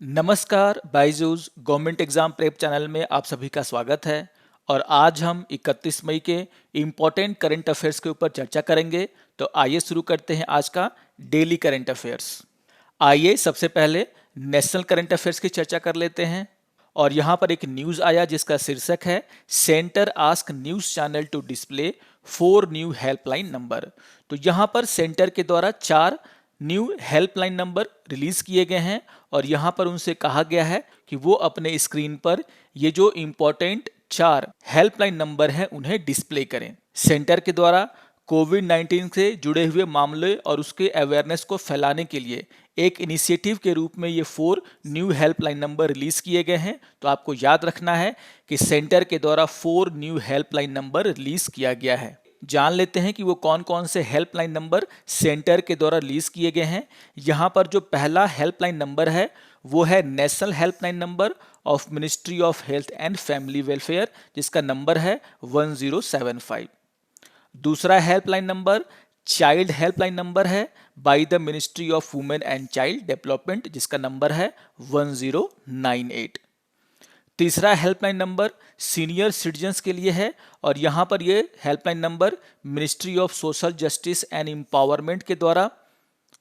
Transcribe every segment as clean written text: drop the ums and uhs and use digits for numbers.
नमस्कार, Byju's government exam prep channel में आप सभी का स्वागत है। और आज हम 31 मई के इम्पोर्टेंट करंट अफेयर्स के ऊपर चर्चा करेंगे। तो आइए शुरू करते हैं आज का डेली करंट अफेयर्स। आइए सबसे पहले नेशनल करंट अफेयर्स की चर्चा कर लेते हैं। और यहाँ पर एक न्यूज़ आया जिसका शीर्षक है center ask news channel to display 4 new helpline number. तो यहाँ पर सेंटर के द्वारा 4 न्यू हेल्पलाइन नंबर रिलीज किए गए हैं और यहाँ पर उनसे कहा गया है कि वो अपने स्क्रीन पर ये जो इम्पोर्टेंट 4 हेल्पलाइन नंबर हैं उन्हें डिस्प्ले करें। सेंटर के द्वारा कोविड-19 से जुड़े हुए मामले और उसके अवेयरनेस को फैलाने के लिए एक इनिशिएटिव के रूप में ये 4 न्यू हेल्पलाइन नंबर रिलीज किए गए हैं। तो आपको याद रखना है कि सेंटर के द्वारा 4 न्यू हेल्पलाइन नंबर रिलीज किया गया है। जान लेते हैं कि वो कौन कौन से हेल्पलाइन नंबर सेंटर के द्वारा रिलीज किए गए हैं। यहाँ पर जो पहला हेल्पलाइन नंबर है वो है national helpline number of ministry of health and family welfare, जिसका नंबर है 1075। दूसरा helpline number child helpline number है by the ministry of women and child development, जिसका नंबर है 1098। तीसरा हेल्पलाइन नंबर सीनियर सिटीजन्स के लिए है और यहाँ पर ये helpline number ministry of social justice and empowerment के द्वारा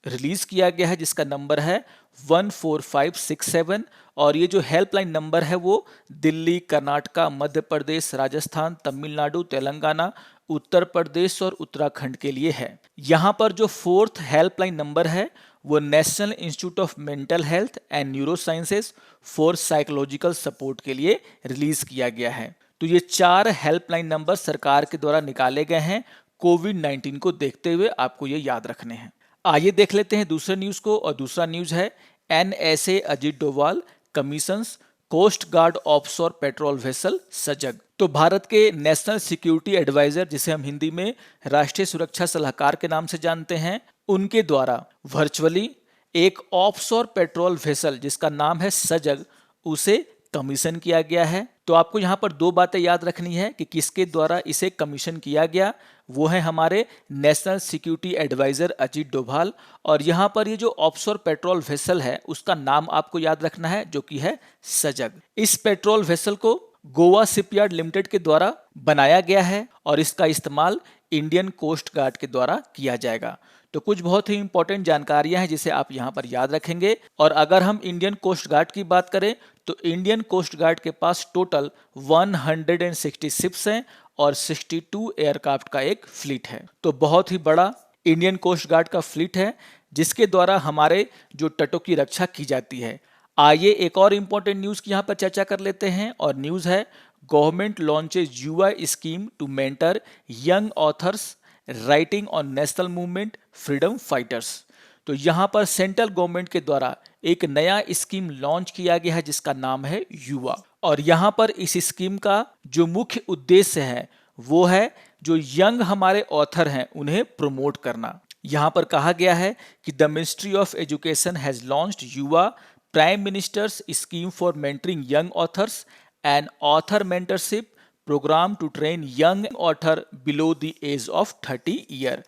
रिलीज किया गया है, जिसका नंबर है 14567। और ये जो हेल्पलाइन नंबर है वो दिल्ली, कर्नाटका, मध्य प्रदेश, राजस्थान, तमिलनाडु, तेलंगाना, उत्तर प्रदेश और उत्तराखंड के लिए है। यहाँ पर जो फोर्थ हेल्पलाइन नंबर है वो national institute of mental health and neuro sciences for psychological support के लिए रिलीज किया गया है। तो ये 4 हेल्पलाइन नंबर सरकार के द्वारा निकाले गए हैं कोविड-19 को देखते हुए, आपको ये याद रखने हैं। आइए देख लेते हैं दूसरे न्यूज को। और दूसरा न्यूज है NSA Ajit Doval commissions coast guard offshore patrol vessel Sajag. तो भारत के नेशनल सिक्योरिटी एडवाइजर, जिसे हम हिंदी में राष्ट्रीय सुरक्षा सलाहकार के नाम से जानते हैं, उनके द्वारा वर्चुअली एक ऑफशोर पेट्रोल वेसल जिसका नाम है सजग, उसे कमीशन किया गया है। तो आपको यहाँ पर 2 बातें याद रखनी है कि किसके द्वारा इसे कमीशन किया गया। वो है हमारे national security adviser Ajit Doval. और यहाँ पर ये जो ऑफशोर पेट्रोल वेसल है उसका नाम आपको याद रखना है, जो कि है सजग। इस पेट्रोल वेसल को गोवा शिपयार्ड लिमिटेड के द्वारा बनाया गया है और इसका इस्तेमाल इंडियन कोस्ट गार्ड के द्वारा किया जाएगा। तो कुछ बहुत ही इंपॉर्टेंट जानकारियां हैं जिसे आप यहां पर याद रखेंगे। और अगर हम इंडियन कोस्ट गार्ड की बात करें तो इंडियन कोस्ट गार्ड के पास टोटल 160 शिप्स हैं और 62 एयरक्राफ्ट का एक फ्लीट है। तो बहुत ही बड़ा इंडियन कोस्ट गार्ड का फ्लीट है जिसके द्वारा हमारे जो तटों की रक्षा की जाती है। आइए एक और इंपॉर्टेंट न्यूज की यहाँ पर चर्चा कर लेते हैं। और न्यूज है government launches Yuva scheme to mentor young authors writing on national movement freedom fighters. तो यहाँ पर सेंट्रल गवर्नमेंट के द्वारा एक नया स्कीम लॉन्च किया गया है जिसका नाम है युवा। और यहाँ पर इस स्कीम का जो मुख्य उद्देश्य है वो है जो यंग हमारे ऑथर हैं उन्हें प्रमोट करना। यहाँ पर कहा गया है कि the ministry of education has launched Yuva prime minister's scheme for mentoring young authors and author mentorship programme to train young author below the age of 30 year.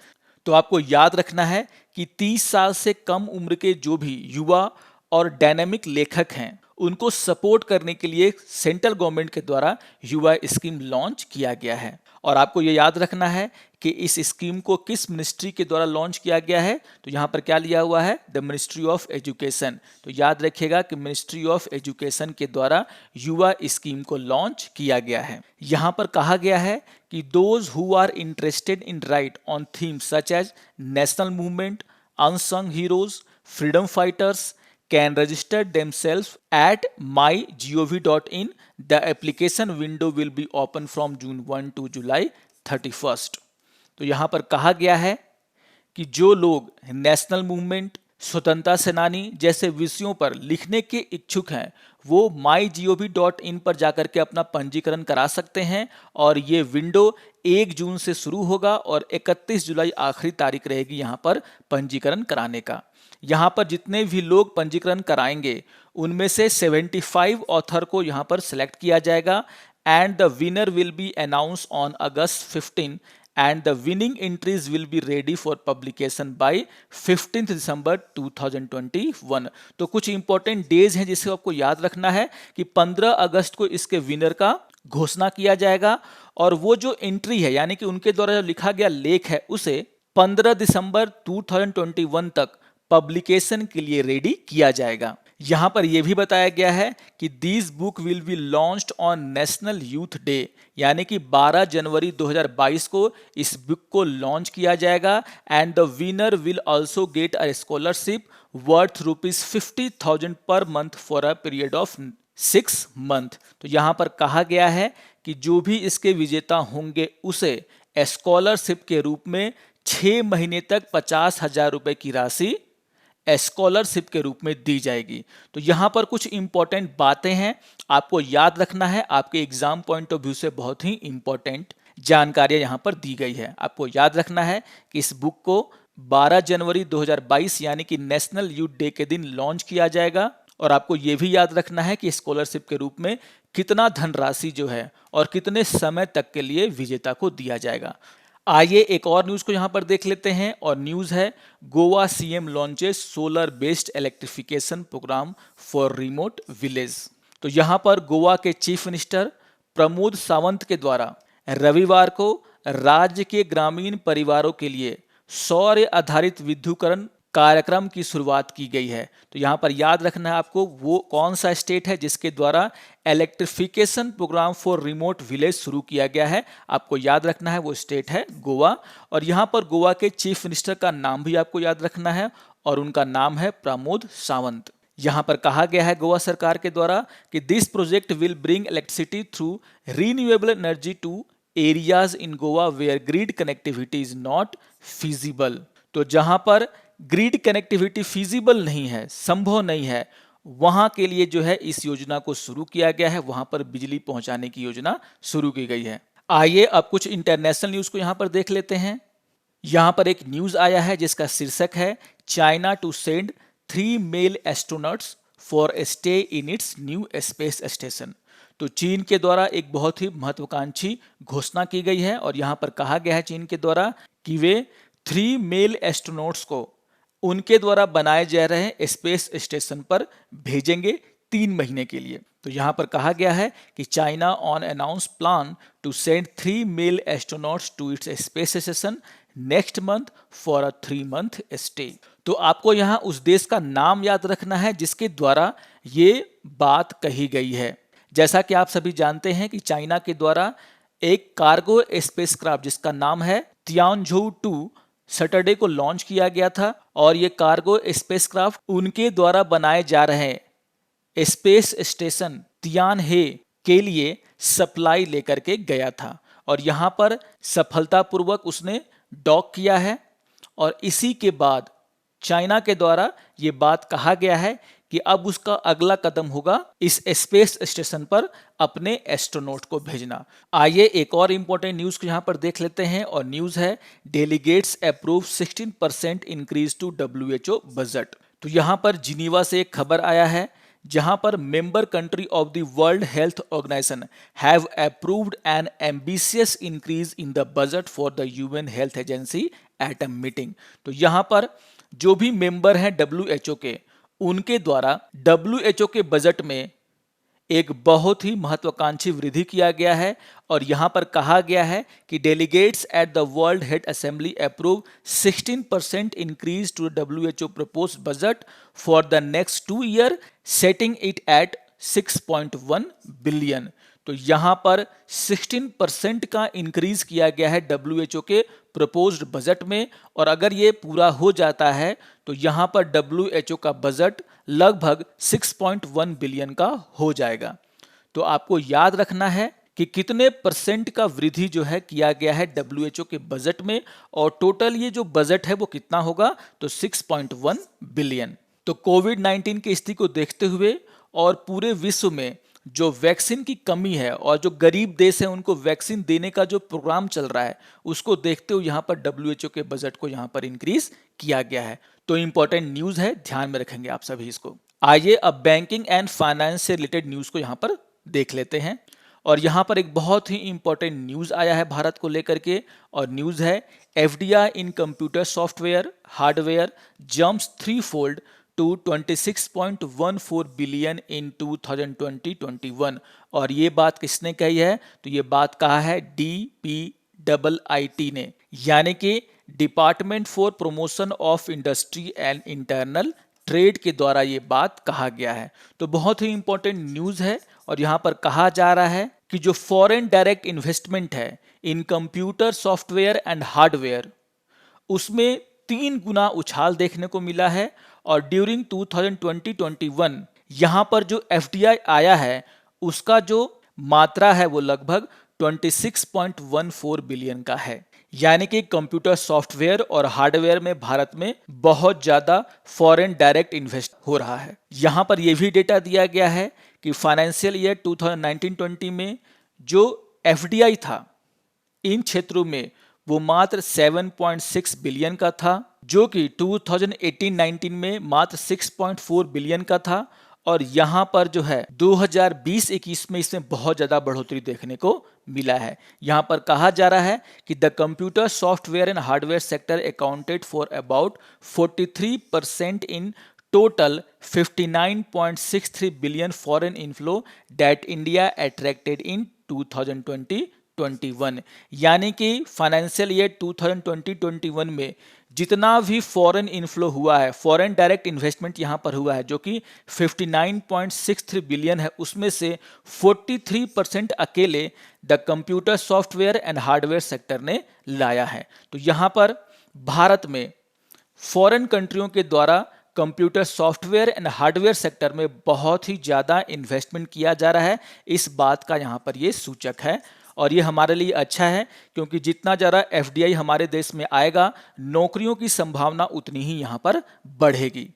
तो आपको याद रखना है कि 30 साल से कम उम्र के जो भी युवा और डायनामिक लेखक हैं उनको सपोर्ट करने के लिए सेंट्रल गवर्नमेंट के द्वारा युवा स्कीम लॉन्च किया गया है। और आपको ये याद रखना है कि इस स्कीम को किस मिनिस्ट्री के द्वारा लॉन्च किया गया है। तो यहाँ पर क्या लिया हुआ है, द मिनिस्ट्री ऑफ एजुकेशन। तो याद रखिएगा कि मिनिस्ट्री ऑफ एजुकेशन के द्वारा युवा स्कीम को लॉन्च किया गया है। यहाँ पर कहा गया है कि those who are interested in write on themes such as national movement, unsung heroes, freedom fighters can register themselves at mygov.in. The application window will be open from June 1 to July 31st. तो यहाँ पर कहा गया है कि जो लोग national movement, स्वतंत्रता सेनानी जैसे विषयों पर लिखने के इच्छुक हैं वो mygov.in पर जाकर के अपना पंजीकरण करा सकते हैं। और ये विंडो 1 जून से शुरू होगा और 31 जुलाई आखिरी तारीख रहेगी यहाँ पर पंजीकरण कराने का। यहाँ पर जितने भी लोग पंजीकरण कराएंगे उनमें से 75 ऑथर को यहाँ पर सिलेक्ट किया जाएगा and the winner will be announce on August 15 and the winning entries will be ready for publication by 15th December 2021। तो कुछ इंपॉर्टेंट डेज हैं जिसे आपको याद रखना है कि 15 अगस्त को इसके विनर का घोषणा किया जाएगा और वो जो एंट्री है यानी कि उनके द्वारा जो लिखा गया लेख है उसे 15 दिसंबर 2021 तक पब्लिकेशन के लिए रेडी किया जाएगा। यहां पर यह भी बताया गया है कि this book will be launched on national youth day, यानी कि 12 जनवरी 2022 को इस बुक को लॉन्च किया जाएगा and the winner will also get a scholarship worth ₹50,000 per month for a period of 6 month. तो यहां पर कहा गया है कि जो भी इसके विजेता होंगे उसे स्कॉलरशिप के रूप में 6 महीने तक 50,000 रुपए की राशि स्कॉलरशिप के रूप में दी जाएगी। तो यहां पर कुछ इंपॉर्टेंट बातें हैं आपको याद रखना है, आपके एग्जाम पॉइंट ऑफ व्यू से बहुत ही इंपॉर्टेंट जानकारियां यहां पर दी गई है। आपको याद रखना है कि इस बुक को 12 जनवरी 2022 यानी कि नेशनल यूथ डे के दिन लॉन्च किया जाएगा और आपको यह भी याद रखना है कि स्कॉलरशिप के रूप में कितना धनराशि जो है और कितने समय तक के लिए विजेता को दिया जाएगा। आइए एक और न्यूज को यहां पर देख लेते हैं और न्यूज है Goa CM launches solar based electrification programme for remote village. तो यहां पर गोवा के चीफ मिनिस्टर प्रमोद सावंत के द्वारा रविवार को राज्य के ग्रामीण परिवारों के लिए सौर आधारित विद्युतीकरण कार्यक्रम की शुरुआत की गई है। तो यहां पर याद रखना है आपको वो कौन सा स्टेट है जिसके द्वारा electrification programme for remote village शुरू किया गया है। आपको याद रखना है वो स्टेट है गोवा और यहां पर गोवा के चीफ मिनिस्टर का नाम भी आपको याद रखना है और उनका नाम है प्रमोद सावंत। यहां पर कहा गया है गोवा सरकार के द्वारा कि this project will bring electricity through renewable energy to areas in Goa where grid connectivity is not feasible. तो जहां पर ग्रिड कनेक्टिविटी फिजिबल नहीं है, संभव नहीं है, वहां के लिए जो है इस योजना को शुरू किया गया है, वहां पर बिजली पहुंचाने की योजना शुरू की गई है। आइए अब कुछ इंटरनेशनल न्यूज को यहां पर देख लेते हैं। यहां पर एक न्यूज आया है जिसका शीर्षक है China to send 3 male astronauts for a stay in its new space station. तो चीन के द्वारा एक बहुत ही महत्वाकांक्षी घोषणा की गई है और यहां पर कहा गया है चीन के द्वारा कि वे 3 मेल एस्ट्रोनॉट्स को उनके द्वारा बनाए जा रहे स्पेस स्टेशन पर भेजेंगे 3 महीने के लिए। तो यहां पर कहा गया है कि China on announce plan to send 3 male astronauts to its space station next month for a 3 month stay. तो आपको यहां उस देश का नाम याद रखना है जिसके द्वारा ये बात कही गई है। जैसा कि आप सभी जानते हैं कि चाइना के द्वारा एक कार्गो स्पेसक्राफ्ट जिसका नाम है तियानझू 2 सैटरडे को लॉन्च किया गया था और ये कार्गो स्पेसक्राफ्ट उनके द्वारा बनाए जा रहे स्पेस स्टेशन तियानहे के लिए सप्लाई लेकर के गया था और यहाँ पर सफलतापूर्वक उसने डॉक किया है और इसी के बाद चाइना के द्वारा ये बात कहा गया है कि अब उसका अगला कदम होगा इस स्पेस स्टेशन पर अपने एस्ट्रोनॉट को भेजना। आइए एक और इंपॉर्टेंट न्यूज को यहां पर देख लेते हैं और न्यूज है delegates approve 16% increase to WHO budget. तो यहां पर जिनीवा से एक खबर आया है जहां पर member country of the world health organisation have approved an ambitious increase in the budget for the human health agency at a meeting. तो यहां पर जो भी मेंबर हैं WHO के उनके द्वारा WHO के बजट में एक बहुत ही महत्वाकांक्षी वृद्धि किया गया है और यहां पर कहा गया है कि delegates at the world health assembly approve 16% increase to WHO proposed budget for the next 2 year setting it at 6.1 billion. तो यहां पर 16% का इंक्रीज किया गया है WHO के प्रपोज्ड बजट में और अगर ये पूरा हो जाता है तो यहां पर WHO का बजट लगभग 6.1 बिलियन का हो जाएगा। तो आपको याद रखना है कि कितने परसेंट का वृद्धि जो है किया गया है WHO के बजट में और टोटल ये जो बजट है वो कितना होगा तो 6.1 बिलियन। तो कोविड-19 की स्थिति को देखते हुए और पूरे विश्व में जो वैक्सीन की कमी है और जो गरीब देश है उनको वैक्सीन देने का जो प्रोग्राम चल रहा है उसको देखते हुए यहाँ पर WHO के बजट को यहाँ पर इंक्रीज किया गया है। तो इंपॉर्टेंट न्यूज है, ध्यान में रखेंगे आप सभी इसको। आइए अब बैंकिंग एंड फाइनेंस से रिलेटेड न्यूज को यहाँ पर देख लेते हैं और यहाँ पर एक बहुत ही इंपॉर्टेंट न्यूज़ आया है भारत को लेकर के, और न्यूज़ है FDI in computer software hardware jumps three fold to 26.14 billion in 2020-21। और ये बात किसने कही है? तो ये बात कहा है DPIIT ने, यानी कि department for promotion of industry and internal trade के द्वारा ये बात कहा गया है। तो बहुत ही इंपॉर्टेंट न्यूज़ है, और यहाँ पर कहा जा रहा है कि जो फॉरेन डायरेक्ट इन्वेस्टमेंट है इन कंप्यूटर सॉफ्टवेयर एंड हार्डवेयर, उसमें 3 गुना उछाल देखने को मिला है। और ड्यूरिंग 2020-21 यहाँ पर जो एफडीआई आया है उसका जो मात्रा है वो लगभग 26.14 बिलियन का है, यानी कि कंप्यूटर सॉफ्टवेयर और हार्डवेयर में भारत में बहुत ज़्यादा फॉरेन डायरेक्ट इन्वेस्ट हो रहा है। यहाँ पर यह भी डेटा दिया गया है कि फाइनेंशियल ईयर 2019-20 में जो एफडीआई था इन क्षेत्रों में वो मात्र 7.6 बिलियन का था, जो कि 2018-19 में मात्र 6.4 बिलियन का था। और यहाँ पर जो है 2020-21 में इसमें बहुत ज़्यादा बढ़ोतरी देखने को मिला है। यहाँ पर कहा जा रहा है कि the computer software and hardware sector accounted for about 43% in total 59.63 billion foreign inflow that India attracted इन 2020-21, यानी कि फाइनेंशियल ईयर 2020-21 में जितना भी फॉरेन इनफ्लो हुआ है, फॉरेन डायरेक्ट इन्वेस्टमेंट यहाँ पर हुआ है जो कि 59.63 बिलियन है, उसमें से 43% अकेले the computer software and hardware sector ने लाया है। तो यहाँ पर भारत में फॉरेन कंट्रियों के द्वारा computer software and hardware sector में बहुत ही ज़्यादा इन्वेस्टमेंट किया जा रहा है, इस बात का यहाँ पर ये सूचक है। और ये हमारे लिए अच्छा है, क्योंकि जितना ज़्यादा एफडीआई हमारे देश में आएगा, नौकरियों की संभावना उतनी ही यहाँ पर बढ़ेगी।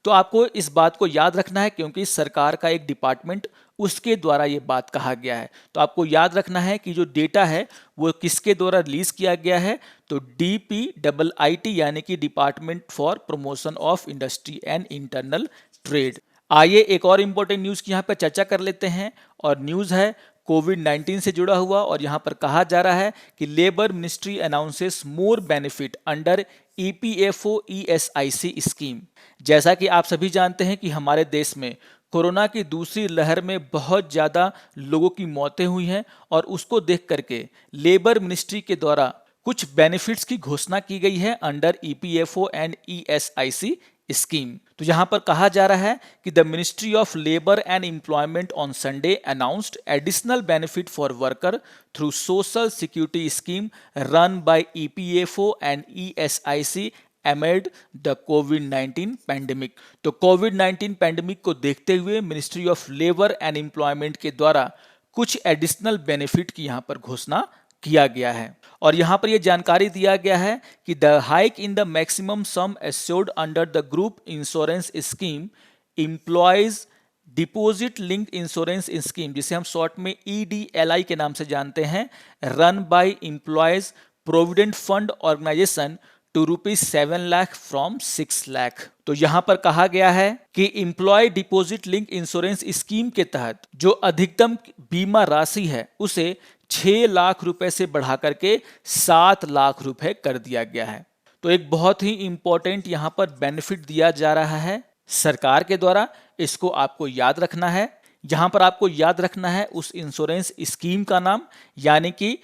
तो आपको इस बात को याद रखना है, क्योंकि सरकार का एक डिपार्टमेंट उसके द्वारा ये बात कहा गया है। तो आपको याद रखना है कि जो डेटा है वो किसके द्वारा रिलीज किया गया है, तो DPIIT यानी कि department for promotion of industry and internal trade. आइए एक और इम्पोर्टेंट न्यूज़ की यहाँ पर चर्चा कर लेते हैं, और न्यूज़ है कोविड-19 से जुड़ा हुआ। और यहाँ पर कहा जा रहा है कि लेबर मिनिस्ट्री अनाउंसेस मोर benefit under EPFO ESIC scheme. जैसा कि आप सभी जानते हैं कि हमारे देश में कोरोना की दूसरी लहर में बहुत ज़्यादा लोगों की मौतें हुई हैं, और उसको देख करके लेबर मिनिस्ट्री के द्वारा कुछ बेनिफिट्स की घोषणा की गई है under EPFO and ESIC scheme. तो यहाँ पर कहा जा रहा है कि the ministry of labour and employment on Sunday announced additional benefit for worker through social security scheme run by EPFO and ESIC amid the covid pandemic. तो कोविड-19 pandemic को देखते हुए ministry of labour and employment के द्वारा कुछ additional benefit की यहाँ पर घोषणा किया गया है। और यहाँ पर यह जानकारी दिया गया है कि the hike in the maximum sum assured under the group insurance scheme employees deposit linked insurance scheme, जिसे हम शॉर्ट में EDLI के नाम से जानते हैं, run by employees provident fund organisation to ₹7 lakh from 6 lakh. तो यहाँ पर कहा गया है कि employee deposit link insurance scheme के तहत जो अधिकतम बीमा राशि है उसे 6 लाख रुपए से बढ़ा करके 7 लाख रुपए कर दिया गया है। तो एक बहुत ही इंपॉर्टेंट यहाँ पर बेनिफिट दिया जा रहा है सरकार के द्वारा, इसको आपको याद रखना है। यहाँ पर आपको याद रखना है उस इंश्योरेंस स्कीम का नाम, यानी कि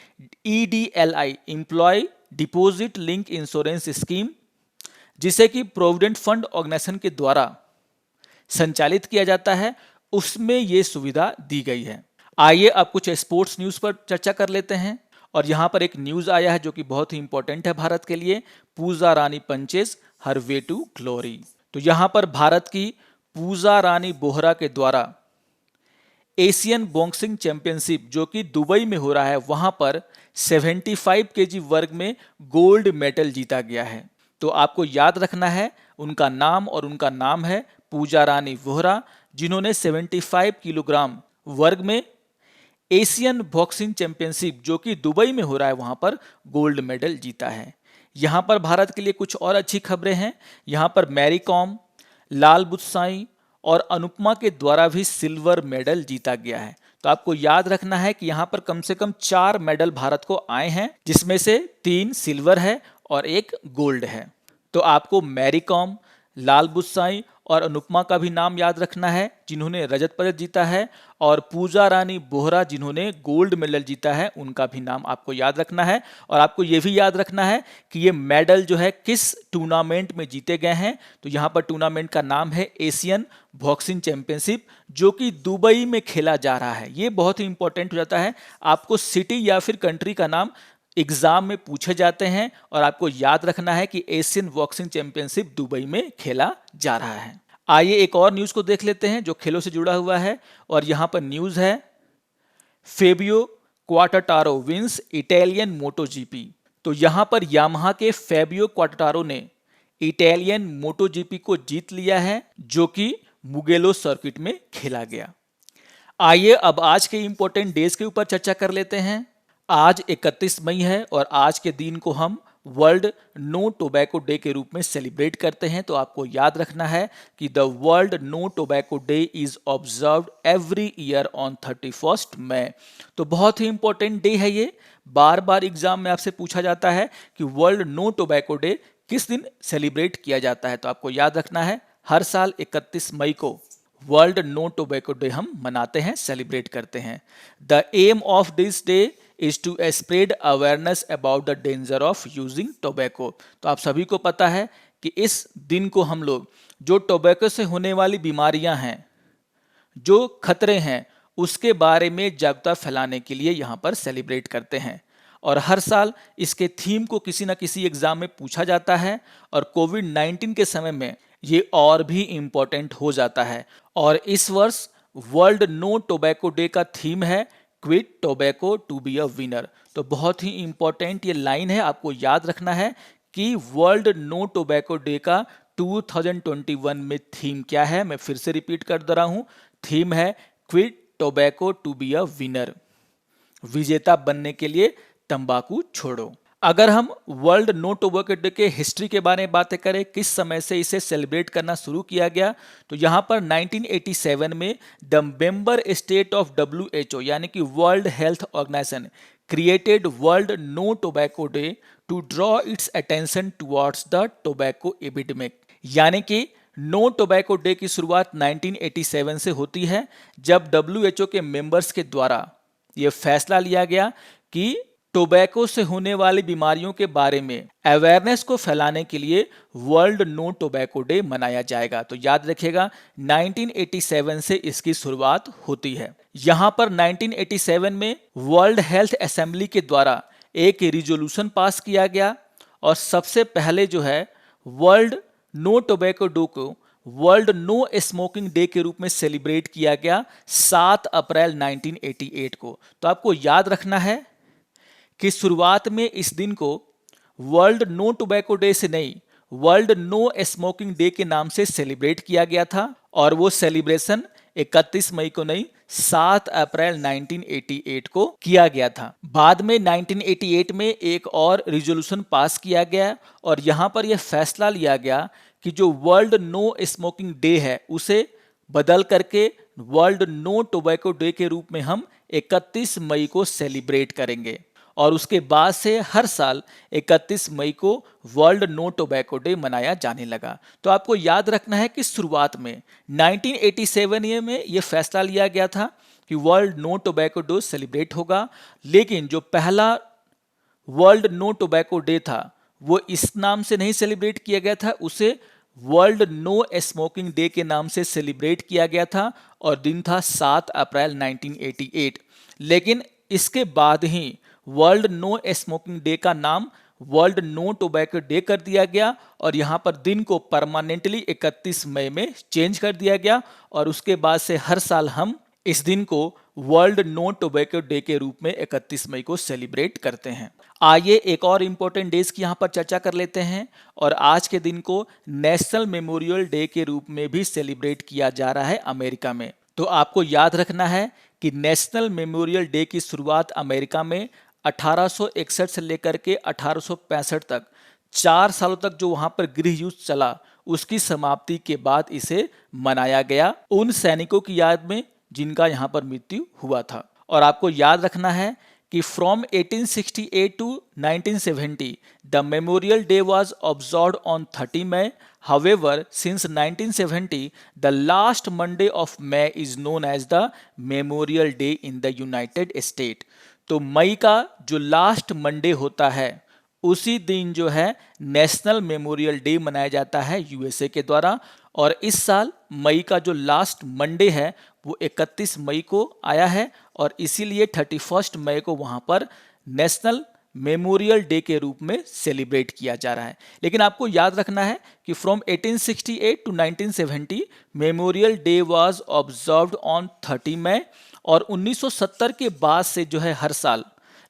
EDLI employee deposit link insurance scheme, जिसे कि प्रोविडेंट फंड ऑर्गेनाइजेशन के द्वारा संचालित किया जाता है, उसमें ये सुविधा दी गई है। आइए अब कुछ स्पोर्ट्स न्यूज़ पर चर्चा कर लेते हैं। और यहाँ पर एक न्यूज़ आया है जो कि बहुत ही इंपॉर्टेंट है भारत के लिए, Pooja Rani punches her way to glory. तो यहाँ पर भारत की पूजा रानी बोहरा के द्वारा एशियन बॉक्सिंग चैंपियनशिप जो कि दुबई में हो रहा है, वहाँ पर 75 kg वर्ग में गोल्ड मेडल जीता गया है। तो आपको याद रखना है उनका नाम, और उनका नाम है पूजा रानी बोहरा, जिन्होंने 75 किलोग्राम वर्ग में एशियन बॉक्सिंग चैंपियनशिप जो कि दुबई में हो रहा है वहाँ पर गोल्ड मेडल जीता है। यहाँ पर भारत के लिए कुछ और अच्छी खबरें हैं। यहाँ पर मैरी कॉम, लाल बुत्साई और अनुपमा के द्वारा भी सिल्वर मेडल जीता गया है। तो आपको याद रखना है कि यहाँ पर कम से कम 4 मेडल भारत को आए हैं, जिसमें से 3 सिल्वर है और 1 गोल्ड है। तो आपको मैरी कॉम, लाल बुसाई और अनुपमा का भी नाम याद रखना है, जिन्होंने रजत पदक जीता है, और पूजा रानी बोहरा जिन्होंने गोल्ड मेडल जीता है, उनका भी नाम आपको याद रखना है। और आपको ये भी याद रखना है कि ये मेडल जो है किस टूर्नामेंट में जीते गए हैं। तो यहाँ पर टूर्नामेंट का नाम है एशियन बॉक्सिंग चैंपियनशिप, जो कि दुबई में खेला जा रहा है। ये बहुत ही इंपॉर्टेंट हो जाता है, आपको सिटी या फिर कंट्री का नाम एग्जाम में पूछे जाते हैं और आपको याद रखना है कि एशियन बॉक्सिंग चैंपियनशिप दुबई में खेला जा रहा है। आइए एक और न्यूज को देख लेते हैं जो खेलों से जुड़ा हुआ है, और यहां पर न्यूज है Fabio Quartararo wins Italian MotoGP. तो यहां पर यामाहा के फेबियो क्वार्टारो ने इटालियन मोटोजीपी को जीत लिया है, जो कि मुगेलो सर्किट में खेला गया। आइए अब आज के इंपॉर्टेंट डेज के ऊपर चर्चा कर लेते हैं। आज 31 मई है और आज के दिन को हम वर्ल्ड नो टोबैको डे के रूप में सेलिब्रेट करते हैं। तो आपको याद रखना है कि the world no tobacco day is observed every year on 31 May. तो बहुत ही इंपॉर्टेंट डे है ये, बार बार एग्जाम में आपसे पूछा जाता है कि वर्ल्ड नो टोबैको डे किस दिन सेलिब्रेट किया जाता है। तो आपको याद रखना है हर साल 31 मई को वर्ल्ड नो टोबैको डे हम मनाते हैं, सेलिब्रेट करते हैं। The aim of this day is to spread awareness about the danger of using tobacco. तो आप सभी को पता है कि इस दिन को हम लोग जो टोबैको से होने वाली बीमारियां हैं, जो खतरे हैं, उसके बारे में जागरूकता फैलाने के लिए यहाँ पर सेलिब्रेट करते हैं। और हर साल इसके थीम को किसी न किसी एग्जाम में पूछा जाता है, और कोविड-19 के समय में ये और भी इम्पोर्टेंट हो जाता है। और इस वर्ष वर्ल्ड नो टोबैको डे का थीम है quit tobacco to be a winner. तो बहुत ही इंपॉर्टेंट ये लाइन है, आपको याद रखना है कि वर्ल्ड नो टोबैको डे का 2021 में थीम क्या है। मैं फिर से रिपीट कर दे रहा हूं, थीम है quit tobacco to be a winner, विजेता बनने के लिए तंबाकू छोड़ो। अगर हम वर्ल्ड नो टोबैको डे के हिस्ट्री के बारे में बातें करें, किस समय से इसे सेलिब्रेट करना शुरू किया गया, तो यहाँ पर 1987 में the member state of WHO यानी कि world health organisation created world no tobacco day to draw its attention towards the tobacco epidemic. यानी कि नो टोबैको डे की शुरुआत 1987 से होती है, जब WHO के मेंबर्स के द्वारा यह फैसला लिया गया कि टोबैको से होने वाली बीमारियों के बारे में अवेयरनेस को फैलाने के लिए वर्ल्ड नो टोबैको डे मनाया जाएगा। तो याद रखिएगा 1987 से इसकी शुरुआत होती है। यहां पर 1987 में वर्ल्ड हेल्थ असेंबली के द्वारा एक रिजोल्यूशन पास किया गया, और सबसे पहले जो है वर्ल्ड नो टोबैको डे को वर्ल्ड नो स्मोकिंग डे के रूप में सेलिब्रेट किया गया 7 अप्रैल 1988 को। तो आपको याद रखना है कि शुरुआत में इस दिन को वर्ल्ड नो टोबैको डे से नहीं, वर्ल्ड नो स्मोकिंग डे के नाम से सेलिब्रेट किया गया था, और वो सेलिब्रेशन 31 मई को नहीं 7 अप्रैल 1988 को किया गया था। बाद में 1988 में एक और रिजोल्यूशन पास किया गया, और यहां पर यह फैसला लिया गया कि जो वर्ल्ड नो स्मोकिंग डे है उसे बदल करके वर्ल्ड नो टोबैको डे के रूप में हम 31 मई को सेलिब्रेट करेंगे। और उसके बाद से हर साल 31 मई को वर्ल्ड नो टोबैको डे मनाया जाने लगा। तो आपको याद रखना है कि शुरुआत में 1987 में यह फैसला लिया गया था कि world no tobacco day celebrate होगा, लेकिन जो पहला वर्ल्ड नो टोबैको डे था वो इस नाम से नहीं सेलिब्रेट किया गया था, उसे वर्ल्ड नो स्मोकिंग डे के नाम से सेलिब्रेट किया गया था, और दिन था 7 अप्रैल 1988। लेकिन इसके बाद ही वर्ल्ड नो स्मोकिंग डे का नाम वर्ल्ड नो टोबैको डे कर दिया गया, और यहां पर दिन को परमानेंटली 31 मई में चेंज कर दिया गया, और उसके बाद से हर साल हम इस दिन को वर्ल्ड नो टोबैको डे के रूप में 31 मई को सेलिब्रेट करते हैं। आइए एक और इंपॉर्टेंट डेज की यहाँ पर चर्चा कर लेते हैं, और आज के दिन को नेशनल मेमोरियल डे के रूप में भी सेलिब्रेट किया जा रहा है अमेरिका में। तो आपको याद रखना है कि नेशनल मेमोरियल डे की शुरुआत अमेरिका में 1861 से लेकर के 1865 तक 4 सालों तक जो वहां पर गृह युद्ध चला, उसकी समाप्ति के बाद इसे मनाया गया उन सैनिकों की याद में जिनका यहाँ पर मृत्यु हुआ था। और आपको याद रखना है कि from 1868 to 1970 the memorial day was observed on 30 May. However, since 1970 the last Monday of May is known as the Memorial Day in the United States। तो मई का जो लास्ट मंडे होता है उसी दिन जो है नेशनल मेमोरियल डे मनाया जाता है यूएसए के द्वारा। और इस साल मई का जो लास्ट मंडे है वो 31 मई को आया है और इसीलिए 31 मई को वहां पर नेशनल मेमोरियल डे के रूप में सेलिब्रेट किया जा रहा है। लेकिन आपको याद रखना है कि from 1868 to 1970 memorial day was observed on 30 May और 1970 के बाद से जो है हर साल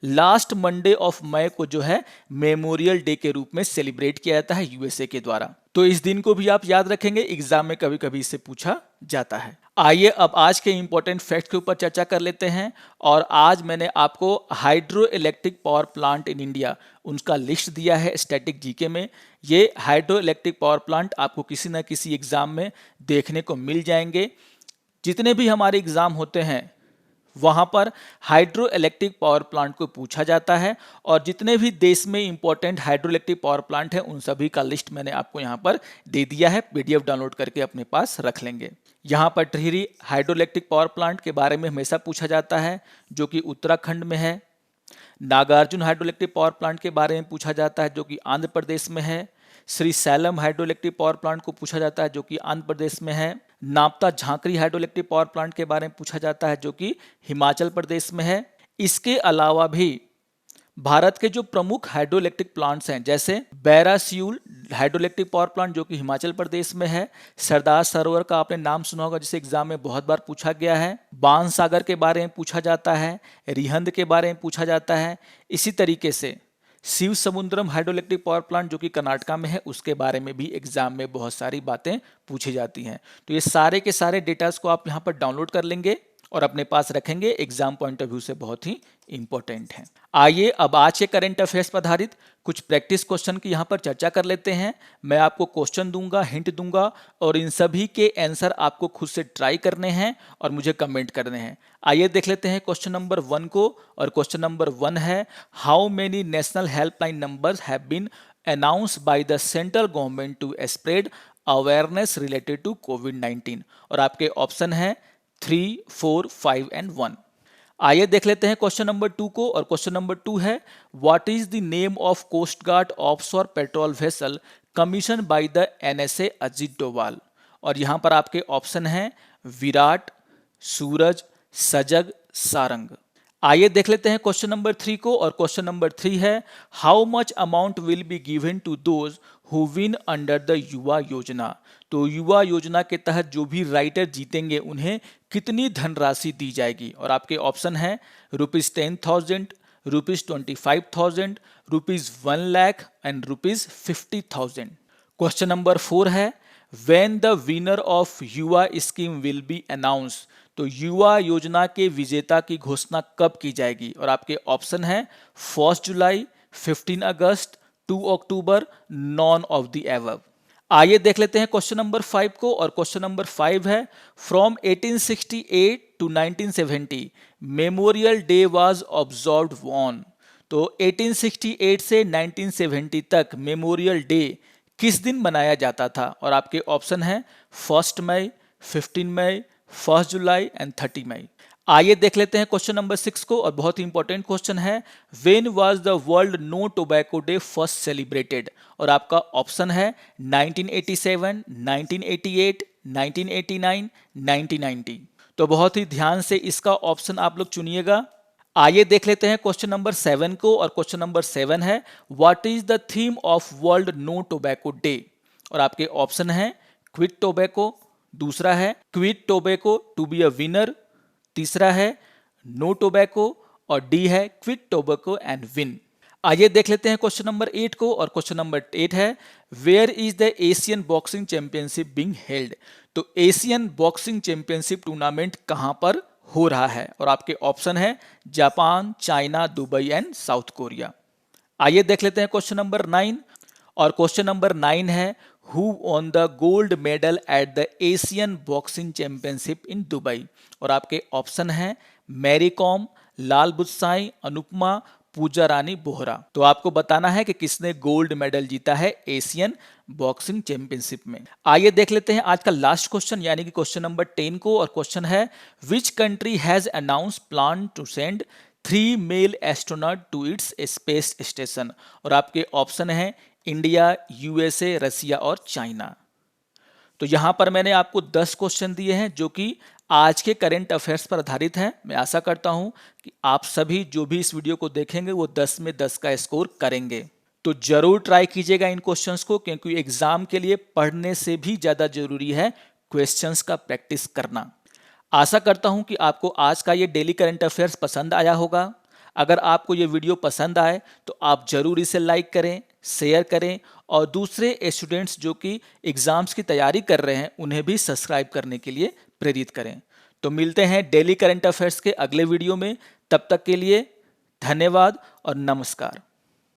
लास्ट मंडे ऑफ मई को जो है मेमोरियल डे के रूप में सेलिब्रेट किया जाता है यूएसए के द्वारा। तो इस दिन को भी आप याद रखेंगे, एग्जाम में कभी कभी इसे पूछा जाता है। आइए अब आज के इंपॉर्टेंट फैक्ट के ऊपर चर्चा कर लेते हैं। और आज मैंने आपको hydro electric power plant in India उनका लिस्ट दिया है स्टैटिक जीके में। ये हाइड्रो इलेक्ट्रिक पावर प्लांट आपको किसी न किसी एग्जाम में देखने को मिल जाएंगे। जितने भी हमारे एग्जाम होते हैं वहां पर हाइड्रो इलेक्ट्रिक पावर प्लांट को पूछा जाता है और जितने भी देश में important hydro electric power plant है उन सभी का लिस्ट मैंने आपको यहां पर दे दिया है। पीडीएफ डाउनलोड करके अपने पास रख लेंगे। यहां पर Tehri hydro electric power plant के बारे में हमेशा पूछा जाता है जो कि उत्तराखंड में है। Nagarjun hydro electric power plant के बारे में पूछा जाता है जो कि आंध्र प्रदेश में है। Shri slam hydro electric power plant को पूछा जाता है जो कि आंध्र प्रदेश में है। नापता झांकरी हाइड्रो इलेक्ट्रिक पावर प्लांट के बारे में पूछा जाता है जो कि हिमाचल प्रदेश में है। इसके अलावा भी भारत के जो प्रमुख हाइड्रो इलेक्ट्रिक प्लांट्स हैं जैसे बैरासियूल हाइड्रो इलेक्ट्रिक पावर प्लांट जो कि हिमाचल प्रदेश में है। सरदार सरोवर का आपने नाम सुना होगा जिसे एग्जाम में बहुत बार पूछा गया है। बाणसागर के बारे में पूछा जाता है। रिहंद के बारे में पूछा जाता है। इसी तरीके से शिव समुद्रम हाइड्रो इलेक्ट्रिक पावर प्लांट जो कि कर्नाटका में है उसके बारे में भी एग्जाम में बहुत सारी बातें पूछी जाती हैं। तो ये सारे के सारे डेटास को आप यहाँ पर डाउनलोड कर लेंगे और अपने पास रखेंगे, एग्जाम पॉइंट ऑफ व्यू से बहुत ही इंपॉर्टेंट है। आइए अब आज के करंट अफेयर्स पर आधारित कुछ प्रैक्टिस क्वेश्चन की यहाँ पर चर्चा कर लेते हैं। मैं आपको क्वेश्चन दूंगा, हिंट दूंगा और इन सभी के आंसर आपको खुद से ट्राई करने हैं और मुझे कमेंट करने हैं। आइए देख लेते हैं क्वेश्चन नंबर 1 को। और क्वेश्चन नंबर 1 है, how many national helpline numbers have been announced by the central government to spread awareness related to कोविड-19। और आपके ऑप्शन है 3, 4, 5 एंड 1। आइए देख लेते हैं क्वेश्चन नंबर 2 को। और क्वेश्चन नंबर 2 है, what is the name of coast guard offshore patrol vessel commission by the NSA Ajit Doval. और यहां पर आपके ऑप्शन हैं विराट, सूरज, सजग, सारंग। आइए देख लेते हैं क्वेश्चन नंबर 3 को। और क्वेश्चन नंबर 3 है, how much amount will be given to those who win under the Yuva Yojana. तो युवा योजना के तहत जो भी राइटर जीतेंगे उन्हें कितनी धनराशि दी जाएगी। और आपके ऑप्शन है ₹10,000, ₹25,000, ₹1 लाख एंड ₹50,000। क्वेश्चन नंबर 4 है, व्हेन द विनर ऑफ युवा स्कीम विल बी अनाउंस। तो युवा योजना के विजेता की घोषणा कब की जाएगी। और आपके ऑप्शन है 1 जुलाई, 15 अगस्त, 2 अक्टूबर, नॉन ऑफ द एबव। आइए देख लेते हैं क्वेश्चन नंबर 5 को। और क्वेश्चन नंबर 5 है, from 1868 to 1970 memorial day was observed on. तो 1868 से 1970 तक मेमोरियल डे किस दिन मनाया जाता था। और आपके ऑप्शन है 1 मई, 15 मई, 1 जुलाई एंड 30 मई। आइए देख लेते हैं क्वेश्चन नंबर 6 को। और बहुत ही इंपॉर्टेंट क्वेश्चन है, when was the world no tobacco day first celebrated. और आपका ऑप्शन है 1987, 1988, 1989, 1990। तो बहुत ही ध्यान से इसका ऑप्शन आप लोग चुनिएगा। आइए देख लेते हैं क्वेश्चन नंबर 7 को। और क्वेश्चन नंबर 7 है, what is the theme of world no tobacco day. और आपके ऑप्शन है क्विट टोबैको, दूसरा है quit tobacco to be a winner, तीसरा है नो टोबैको और डी है क्विट टोबैको एंड विन। आइए देख लेते हैं क्वेश्चन नंबर 8 को। और क्वेश्चन नंबर 8 है, where is the Asian boxing championship being held. तो एशियन बॉक्सिंग चैंपियनशिप टूर्नामेंट कहां पर हो रहा है। और आपके ऑप्शन है Japan, China, Dubai and South Korea. आइए देख लेते हैं क्वेश्चन नंबर 9। और क्वेश्चन नंबर 9 है, who on the gold medal at the Asian boxing championship in Dubai. और आपके ऑप्शन हैं मैरी कॉम, लाल बुत्साई, अनुपमा, पूजा रानी बोहरा। तो आपको बताना है कि किसने गोल्ड मेडल जीता है एशियन बॉक्सिंग चैंपियनशिप में। आइए देख लेते हैं आज का लास्ट क्वेश्चन यानी कि क्वेश्चन नंबर 10 को। और क्वेश्चन है which country has announce plan to send 3 male astronaut to its space station. और आपके ऑप्शन है इंडिया, यूएसए, रसिया और चाइना। तो यहां पर मैंने आपको 10 क्वेश्चन दिए हैं जो कि आज के करंट अफेयर्स पर आधारित है। मैं आशा करता हूं कि आप सभी जो भी इस वीडियो को देखेंगे वो 10 में 10 का स्कोर करेंगे। तो जरूर ट्राई कीजिएगा इन क्वेश्चंस को, क्योंकि एग्जाम के लिए पढ़ने से भी ज्यादा जरूरी है क्वेश्चंस का प्रैक्टिस करना। आशा करता हूं कि आपको आज का ये डेली करंट अफेयर्स पसंद आया होगा। अगर आपको ये वीडियो पसंद आए तो आप जरूर इसे लाइक करें, शेयर करें और दूसरे स्टूडेंट्स जो कि एग्जाम्स की तैयारी कर रहे हैं उन्हें भी सब्सक्राइब करने के लिए प्रेरित करें। तो मिलते हैं डेली करंट अफेयर्स के अगले वीडियो में। तब तक के लिए धन्यवाद और नमस्कार।